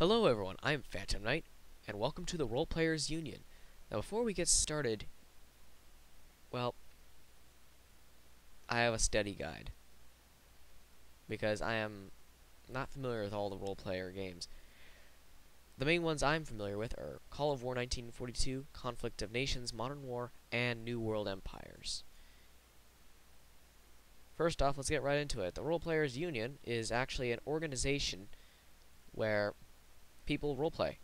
Hello everyone, I'm PhantomNiqht, and welcome to the Roleplayers Union. Now before we get started, well, I have a study guide, because I am not familiar with all the roleplayer games. The main ones I'm familiar with are Call of War 1942, Conflict of Nations, Modern War, and New World Empires. First off, let's get right into it. The Roleplayers Union is actually an organization where people roleplay.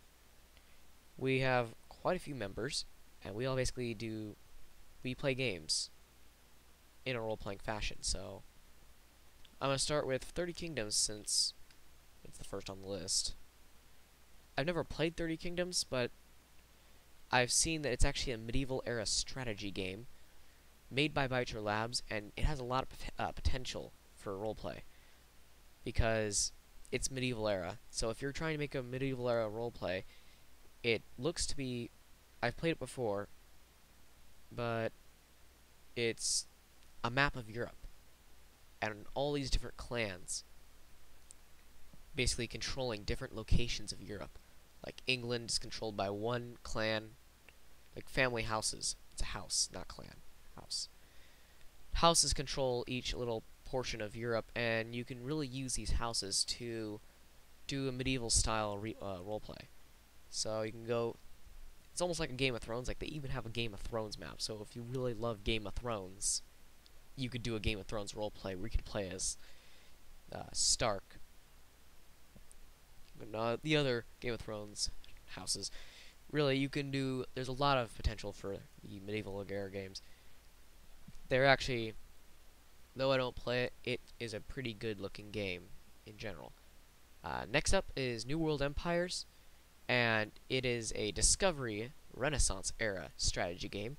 We have quite a few members, and we all basically we play games in a role-playing fashion. So I'm going to start with 30 Kingdoms since it's the first on the list. I've never played 30 Kingdoms, but I've seen that it's actually a medieval era strategy game made by Byter Labs, and it has a lot of potential for roleplay because it's medieval era. So if you're trying to make a medieval era roleplay, it looks to be, I've played it before, but it's a map of Europe and all these different clans basically controlling different locations of Europe. Like England is controlled by one clan, like family houses. It's a house, not clan. House. Houses control each little portion of Europe, and you can really use these houses to do a medieval style roleplay. So you can go, it's almost like a Game of Thrones, like they even have a Game of Thrones map. So if you really love Game of Thrones, you could do a Game of Thrones roleplay where you could play as Stark. And, the other Game of Thrones houses. Really, you can do, there's a lot of potential for the medieval era games. They're actually, though I don't play it, it is a pretty good looking game in general. Next up is New World Empires, and it is a Discovery Renaissance era strategy game.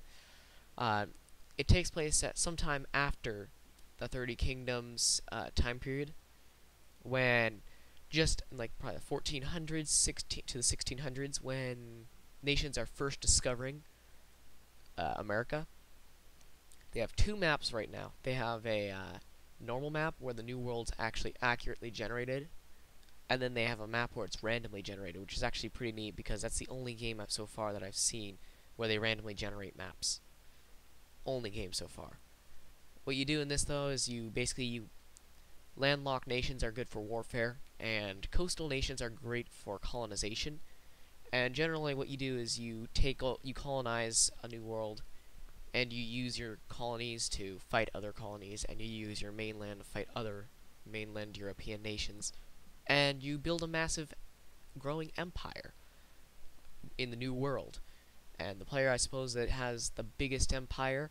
It takes place at sometime after the 30 Kingdoms time period, when just in like probably the 1400s to the 1600s, when nations are first discovering America. They have two maps right now. They have a normal map where the New World's actually accurately generated, and then they have a map where it's randomly generated, which is actually pretty neat because that's the only game so far that I've seen where they randomly generate maps. Only game so far. What you do in this though is you landlocked nations are good for warfare, and coastal nations are great for colonization. And generally what you do is you colonize a new world, and you use your colonies to fight other colonies, and you use your mainland to fight other mainland European nations, and you build a massive growing empire in the new world. And the player, I suppose, that has the biggest empire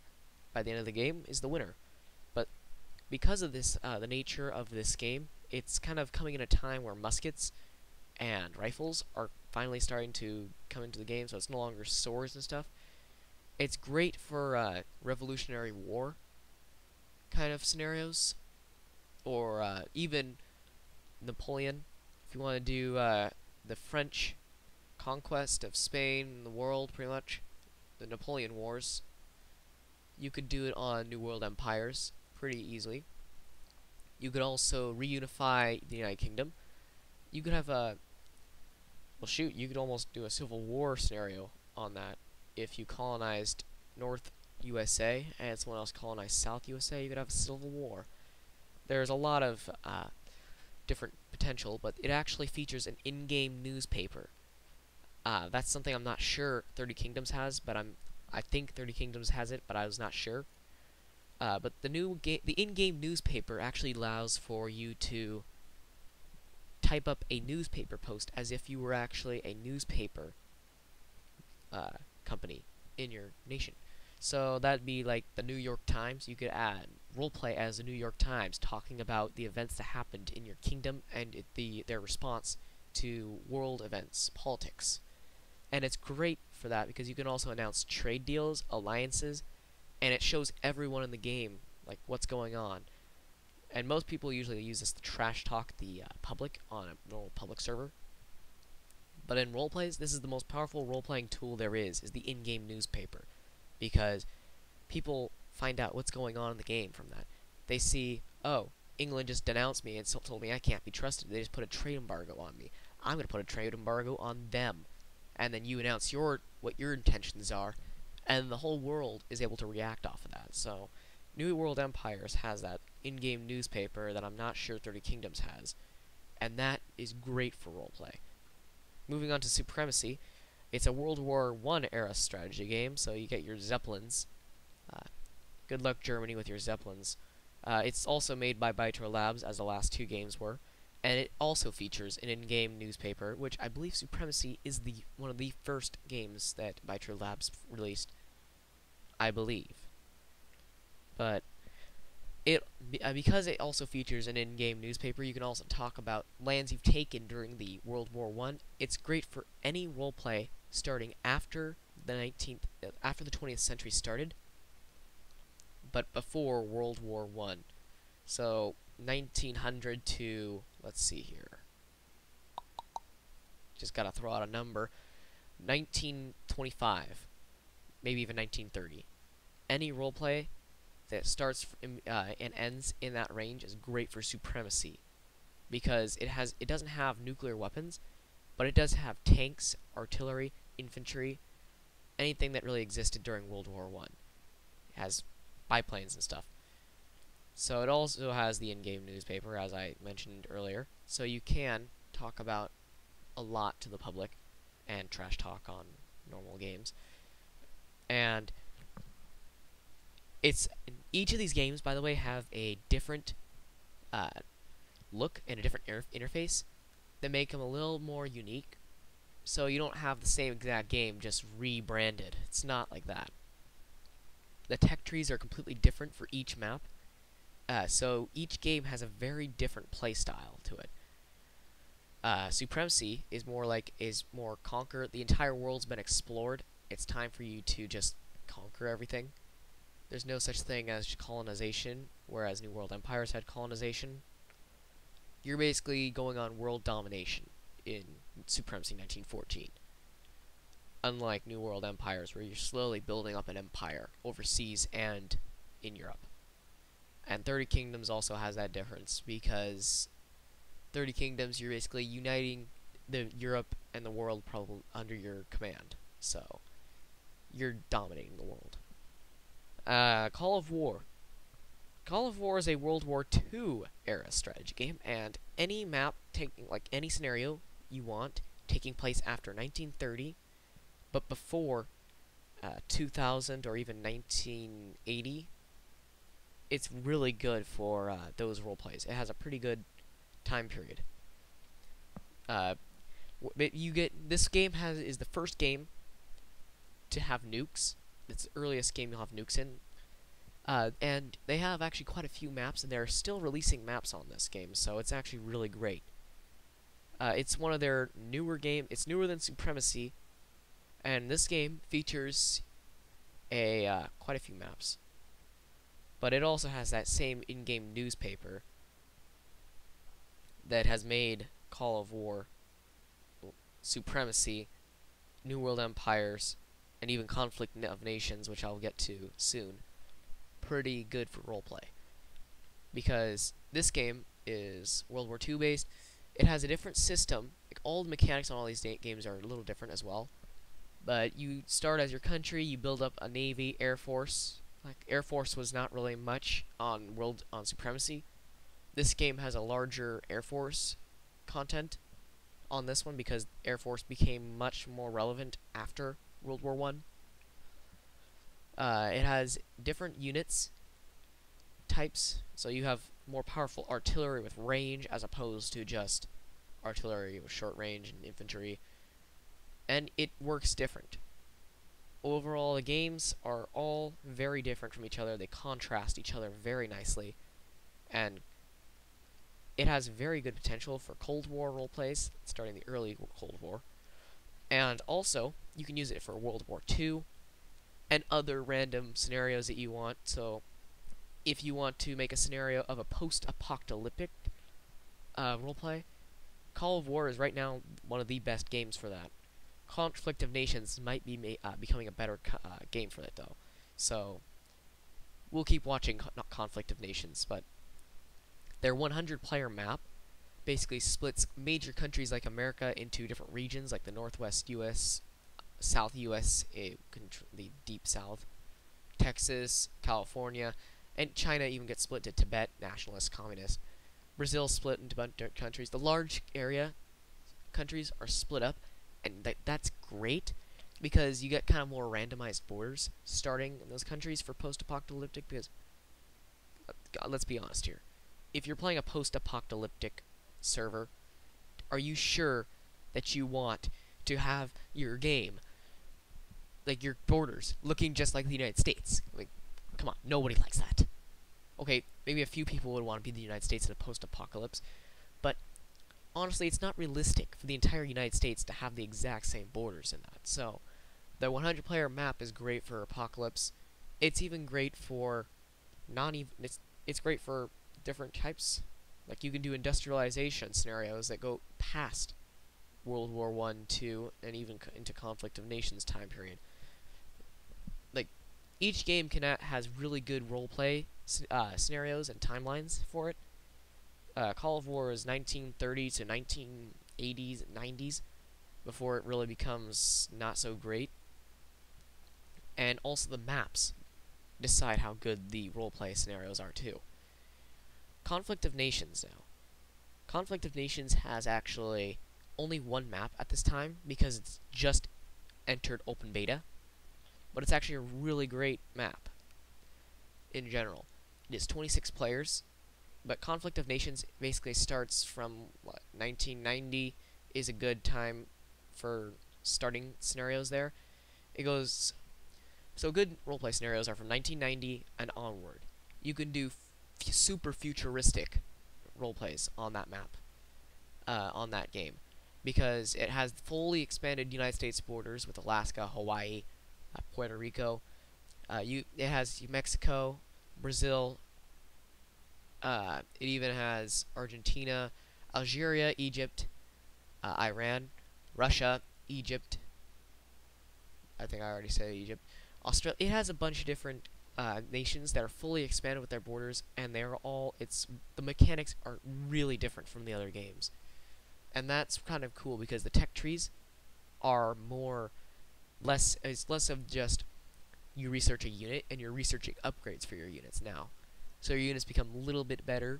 by the end of the game is the winner. But because of this, the nature of this game, it's kind of coming in a time where muskets and rifles are finally starting to come into the game, so it's no longer swords and stuff. It's great for Revolutionary War kind of scenarios, or even Napoleon. If you want to do the French conquest of Spain and the world, pretty much, the Napoleon Wars, you could do it on New World Empires pretty easily. You could also reunify the United Kingdom. You could have a, well shoot, you could almost do a Civil War scenario on that. If you colonized North USA and someone else colonized South USA, you could have a civil war. There's a lot of different potential, but it actually features an in-game newspaper. That's something I'm not sure 30 Kingdoms has, but I think 30 Kingdoms has it, but I was not sure. But the in-game newspaper actually allows for you to type up a newspaper post as if you were actually a newspaper company in your nation. So that'd be like the New York Times. You could add roleplay as the New York Times, talking about the events that happened in your kingdom and their response to world events, politics. And it's great for that because you can also announce trade deals, alliances, and it shows everyone in the game like what's going on. And most people usually use this to trash talk the public on a normal public server. But in roleplays, this is the most powerful role-playing tool there is the in-game newspaper. Because people find out what's going on in the game from that. They see, oh, England just denounced me and told me I can't be trusted. They just put a trade embargo on me. I'm going to put a trade embargo on them. And then you announce what your intentions are, and the whole world is able to react off of that. So, New World Empires has that in-game newspaper that I'm not sure 30 Kingdoms has, and that is great for roleplay. Moving on to Supremacy, it's a World War I era strategy game, so you get your Zeppelins. Good luck, Germany, with your Zeppelins. It's also made by Bytor Labs, as the last two games were, and it also features an in-game newspaper, which I believe Supremacy is one of the first games that Bytor Labs released, I believe. But because it also features an in-game newspaper, you can also talk about lands you've taken during the World War I. It's great for any roleplay starting after the 20th century started, but before World War I. So 1900 to, let's see here, just gotta throw out a number, 1925, maybe even 1930. Any roleplay that starts and ends in that range is great for Supremacy, because it doesn't have nuclear weapons, but it does have tanks, artillery, infantry, anything that really existed during World War I. It has biplanes and stuff. So it also has the in-game newspaper, as I mentioned earlier, so you can talk about a lot to the public and trash talk on normal games. And each of these games, by the way, have a different look and a different interface that make them a little more unique. So you don't have the same exact game just rebranded. It's not like that. The tech trees are completely different for each map. So each game has a very different play style to it. Supremacy is more conquer. The entire world's been explored. It's time for you to just conquer everything. There's no such thing as colonization, whereas New World Empires had colonization. You're basically going on world domination in Supremacy 1914. Unlike New World Empires, where you're slowly building up an empire overseas and in Europe. And 30 Kingdoms also has that difference, because 30 Kingdoms, you're basically uniting the Europe and the world probably under your command. So, you're dominating the world. Call of War. Call of War is a World War II era strategy game, and any map any scenario you want taking place after 1930, but before 2000 or even 1980, it's really good for those role plays. It has a pretty good time period. This game is the first game to have nukes. It's the earliest game you'll have nukes in. And they have actually quite a few maps, and they're still releasing maps on this game, so it's actually really great. It's one of their newer games. It's newer than Supremacy, and this game features quite a few maps. But it also has that same in-game newspaper that has made Call of War, Supremacy, New World Empires, and even Conflict of Nations, which I'll get to soon, pretty good for roleplay. Because this game is World War II based. It has a different system. Like, all the mechanics on all these games are a little different as well. But you start as your country, you build up a navy, air force. Like, Air Force was not really much on Supremacy. This game has a larger Air Force content on this one, because Air Force became much more relevant after World War I. It has different units types, so you have more powerful artillery with range as opposed to just artillery with short range and infantry, and it works different. Overall, the games are all very different from each other. They contrast each other very nicely, and it has very good potential for Cold War roleplays, starting the early Cold War. And also, you can use it for World War II and other random scenarios that you want. So, if you want to make a scenario of a post-apocalyptic roleplay, Call of War is right now one of the best games for that. Conflict of Nations might be becoming a better game for it, though. So, we'll keep watching Conflict of Nations, but their 100-player map basically splits major countries like America into different regions, like the Northwest U.S., South U.S., the Deep South, Texas, California, and China even gets split to Tibet, nationalist, communist. Brazil split into a bunch of different countries. The large area countries are split up, and that's great because you get kind of more randomized borders starting in those countries for post-apocalyptic. Because let's be honest here, if you're playing a post-apocalyptic server, are you sure that you want to have your game, like your borders, looking just like the United States? Like, come on, nobody likes that. Okay, maybe a few people would want to be the United States in a post-apocalypse, but honestly, it's not realistic for the entire United States to have the exact same borders in that. So, the 100-player map is great for apocalypse. It's even great for it's great for different types. Like, you can do industrialization scenarios that go past World War One, II, and even into Conflict of Nations time period. Like, each game has really good roleplay scenarios and timelines for it. Call of War is 1930 to 1980s, 90s, before it really becomes not so great. And also the maps decide how good the roleplay scenarios are too. Conflict of Nations now. Conflict of Nations has actually only one map at this time because it's just entered open beta, but it's actually a really great map in general. It is 26 players, but Conflict of Nations basically starts from 1990 is a good time for starting scenarios there. It goes so good roleplay scenarios are from 1990 and onward. You can do super futuristic roleplays on that map, on that game, because it has fully expanded United States borders with Alaska, Hawaii, Puerto Rico. It has Mexico, Brazil. It even has Argentina, Algeria, Egypt, Iran, Russia, Egypt. I think I already said Egypt. Australia. It has a bunch of different nations that are fully expanded with their borders, and they're all. The mechanics are really different from the other games, and that's kind of cool because the tech trees are it's less of just you research a unit and you're researching upgrades for your units now. So your units become a little bit better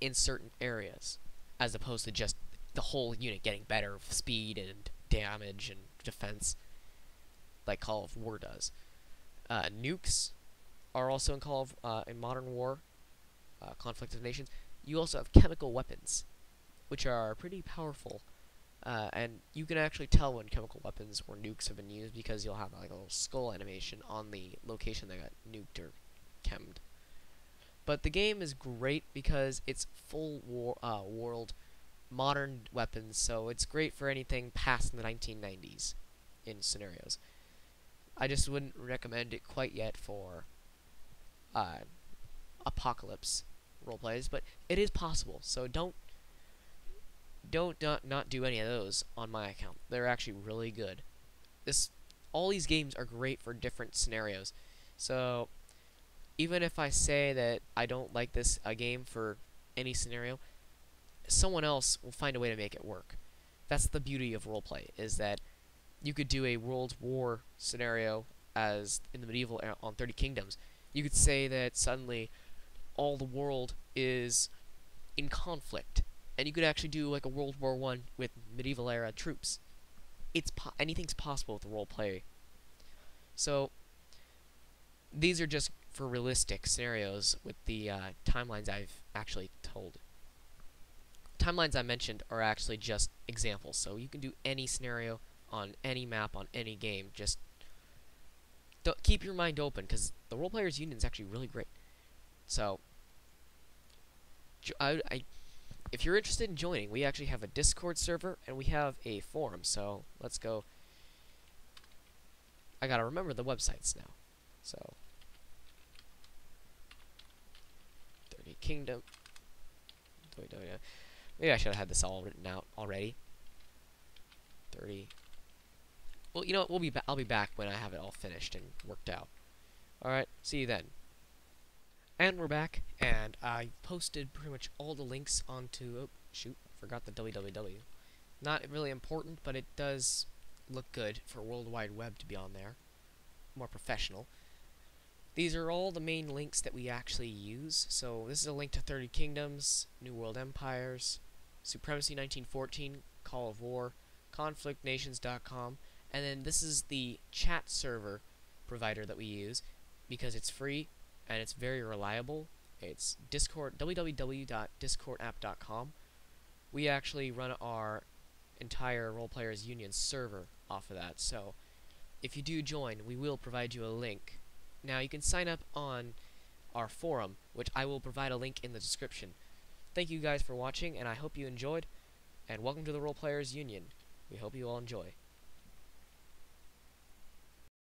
in certain areas, as opposed to just the whole unit getting better with speed and damage and defense, like Call of War does. Nukes are also in Modern War, Conflict of Nations. You also have chemical weapons, which are pretty powerful, and you can actually tell when chemical weapons or nukes have been used because you'll have like a little skull animation on the location that got nuked or chemmed. But the game is great because it's full world modern weapons, so it's great for anything past the 1990s in scenarios. I just wouldn't recommend it quite yet for apocalypse roleplays, but it is possible. So don't not do any of those on my account. They're actually really good. All these games are great for different scenarios. So even if I say that I don't like a game for any scenario, someone else will find a way to make it work. That's the beauty of roleplay, is that you could do a World War scenario as in the medieval era on 30 Kingdoms. You could say that suddenly all the world is in conflict, and you could actually do like a World War I with medieval era troops. Anything's possible with roleplay. So these are just for realistic scenarios with the timelines I've actually told. Timelines I mentioned are actually just examples, so you can do any scenario on any map on any game. Just keep your mind open, because the Roleplayers Union is actually really great. So if you're interested in joining, we actually have a Discord server and we have a forum. So let's go. I gotta remember the websites now. So 30 Kingdom. Maybe I should have had this all written out already. 30. Well, you know what? I'll be back when I have it all finished and worked out. All right. See you then. And we're back, and I posted pretty much all the links onto. Oh, Shoot, forgot the www. Not really important, but it does look good for World Wide Web to be on there. More professional. These are all the main links that we actually use. So this is a link to 30 Kingdoms, New World Empires, Supremacy 1914, Call of War, ConflictNations.com, and then this is the chat server provider that we use because it's free and it's very reliable. It's Discord, www.discordapp.com. We actually run our entire Roleplayers Union server off of that, so if you do join, we will provide you a link. Now, you can sign up on our forum, which I will provide a link in the description. Thank you guys for watching, and I hope you enjoyed, and welcome to the Roleplayers Union. We hope you all enjoy.